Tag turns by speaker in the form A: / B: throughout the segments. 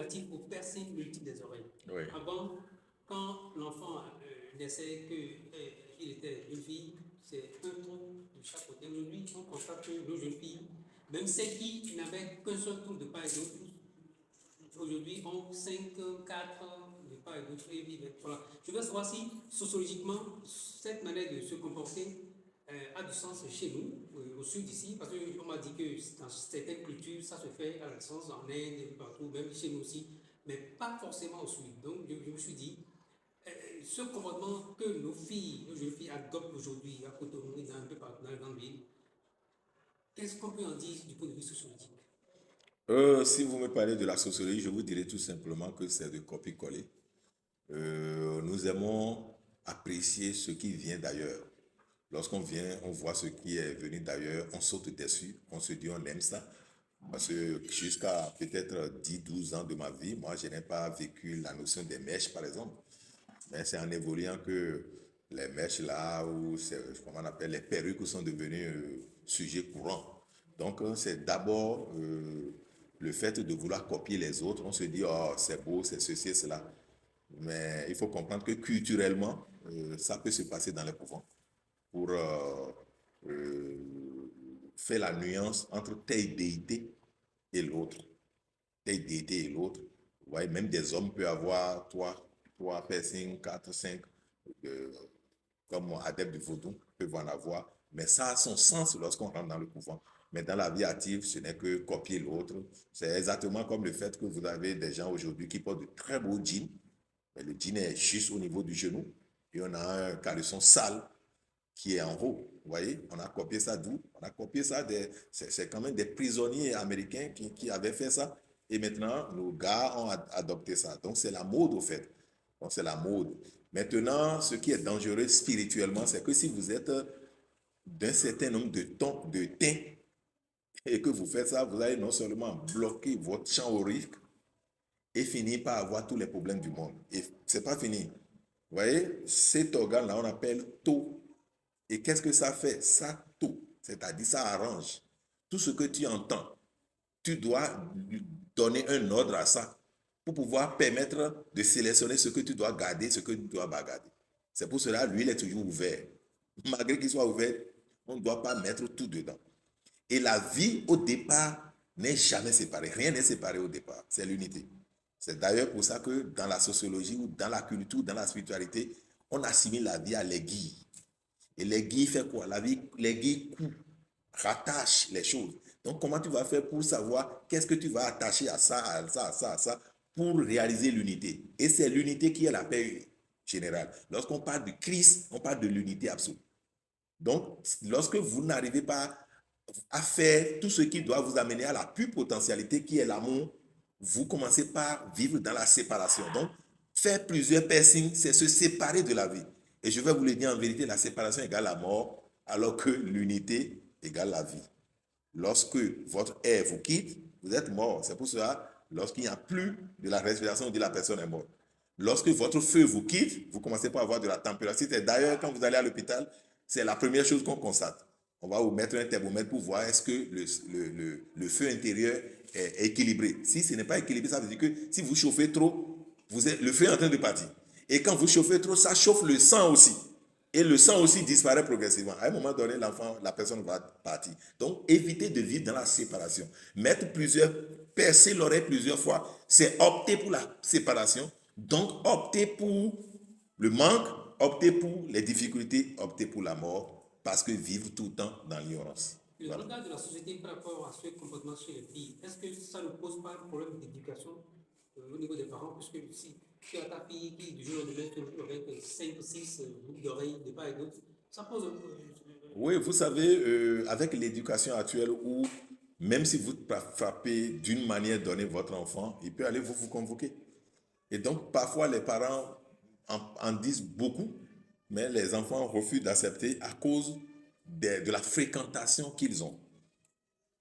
A: relatif au piercing multiple des oreilles.
B: Oui.
A: Avant, quand l'enfant naissait qu'il était une fille, c'est un trou de chaque côté. Aujourd'hui, on constate que nos jeunes filles, même celles qui n'avaient qu'un seul trou de part et d'autre, aujourd'hui ont 5, 4 de part et d'autre et vivent. Voilà. Je veux savoir si, sociologiquement, cette manière de se comporter a du sens chez nous, au sud ici, parce qu'on m'a dit que dans certaines cultures, ça se fait à la naissance, en Inde et partout, même chez nous aussi, mais pas forcément au sud. Donc, je me suis dit, ce comportement que nos filles, nos jeunes filles adoptent aujourd'hui à Cotonou et dans un peu partout dans les grandes villes, qu'est-ce qu'on peut en dire du point de vue sociologique?
B: Si vous me parlez de la sociologie, je vous dirais tout simplement que c'est de copier-coller. Nous aimons apprécier ce qui vient d'ailleurs. Lorsqu'on vient, on voit ce qui est venu d'ailleurs, on saute dessus, on se dit on aime ça. Parce que jusqu'à peut-être 10-12 ans de ma vie, moi je n'ai pas vécu la notion des mèches par exemple. Mais c'est en évoluant que les mèches là, ou comment on appelle, les perruques sont devenues sujets courants. Donc c'est d'abord le fait de vouloir copier les autres. On se dit, oh c'est beau, c'est ceci, cela. Mais il faut comprendre que culturellement, ça peut se passer dans les couvents pour euh, faire la nuance entre telle déité et l'autre. Telle déité et l'autre. Vous voyez, même des hommes peuvent avoir trois piercings, 4, 5, euh, comme adeptes du vaudou peuvent en avoir. Mais ça a son sens lorsqu'on rentre dans le couvent. Mais dans la vie active, ce n'est que copier l'autre. C'est exactement comme le fait que vous avez des gens aujourd'hui qui portent de très beaux jeans, mais le jean est juste au niveau du genou. Et on a un caleçon sale qui est en haut. Vous voyez, on a copié ça d'où? On a copié ça c'est quand même des prisonniers américains qui avaient fait ça. Et maintenant, nos gars ont adopté ça. Donc, c'est la mode, au fait. Donc, c'est la mode. Maintenant, ce qui est dangereux spirituellement, c'est que si vous êtes d'un certain nombre de teints et que vous faites ça, vous allez non seulement bloquer votre champ aurique et finir par avoir tous les problèmes du monde. Et c'est pas fini. Vous voyez, cet organe-là, on appelle taux. Et qu'est-ce que ça fait? Ça taux. C'est-à-dire, ça arrange. Tout ce que tu entends, tu dois donner un ordre à ça pour pouvoir permettre de sélectionner ce que tu dois garder, ce que tu dois pas garder. C'est pour cela, lui, il est toujours ouvert. Malgré qu'il soit ouvert, on ne doit pas mettre tout dedans. Et la vie, au départ, n'est jamais séparée. Rien n'est séparé au départ. C'est l'unité. C'est d'ailleurs pour ça que dans la sociologie ou dans la culture, dans la spiritualité, on assimile la vie à l'aiguille. Et l'aiguille fait quoi? L'aiguille coupe, rattache les choses. Donc, comment tu vas faire pour savoir qu'est-ce que tu vas attacher à ça, à ça, à ça, à ça, pour réaliser l'unité? Et c'est l'unité qui est la paix générale. Lorsqu'on parle du Christ, on parle de l'unité absolue. Donc, lorsque vous n'arrivez pas à faire tout ce qui doit vous amener à la pure potentialité qui est l'amour, vous commencez par vivre dans la séparation. Donc, faire plusieurs piercings, c'est se séparer de la vie. Et je vais vous le dire en vérité, la séparation égale la mort, alors que l'unité égale la vie. Lorsque votre air vous quitte, vous êtes mort. C'est pour cela, lorsqu'il n'y a plus de la respiration, on dit la personne est morte. Lorsque votre feu vous quitte, vous commencez par avoir de la température. D'ailleurs, quand vous allez à l'hôpital, c'est la première chose qu'on constate. On va vous mettre un thermomètre pour voir est-ce que le feu intérieur est équilibré. Si ce n'est pas équilibré, ça veut dire que si vous chauffez trop, le feu est en train de partir. Et quand vous chauffez trop, ça chauffe le sang aussi. Et le sang aussi disparaît progressivement. À un moment donné, la personne va partir. Donc, évitez de vivre dans la séparation. Percer l'oreille plusieurs fois, c'est opter pour la séparation. Donc, opter pour le manque, opter pour les difficultés, opter pour la mort, parce que vivre tout le temps dans l'ignorance.
A: Le regard de la société par rapport à ce comportement chez les filles, est-ce que ça ne pose pas un problème d'éducation au niveau des parents? Puisque si tu as ta fille qui, du jour au lendemain, se retrouve avec 5 ou 6 boucles d'oreilles de part et d'autre, ça pose un problème.
B: Oui, vous savez, avec l'éducation actuelle où même si vous frappez d'une manière donnée votre enfant, il peut aller vous convoquer. Et donc, parfois, les parents en disent beaucoup, mais les enfants refusent d'accepter à cause de la fréquentation qu'ils ont.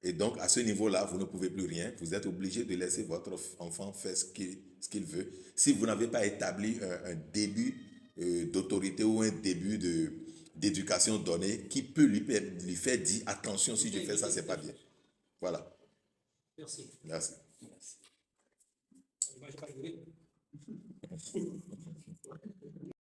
B: Et donc, à ce niveau-là, vous ne pouvez plus rien. Vous êtes obligé de laisser votre enfant faire ce qu'il veut. Si vous n'avez pas établi un début d'autorité ou un début d'éducation donnée qui peut lui faire dire attention, si je fais ça, c'est pas bien. Voilà.
A: Merci.
B: Merci.
A: assuré.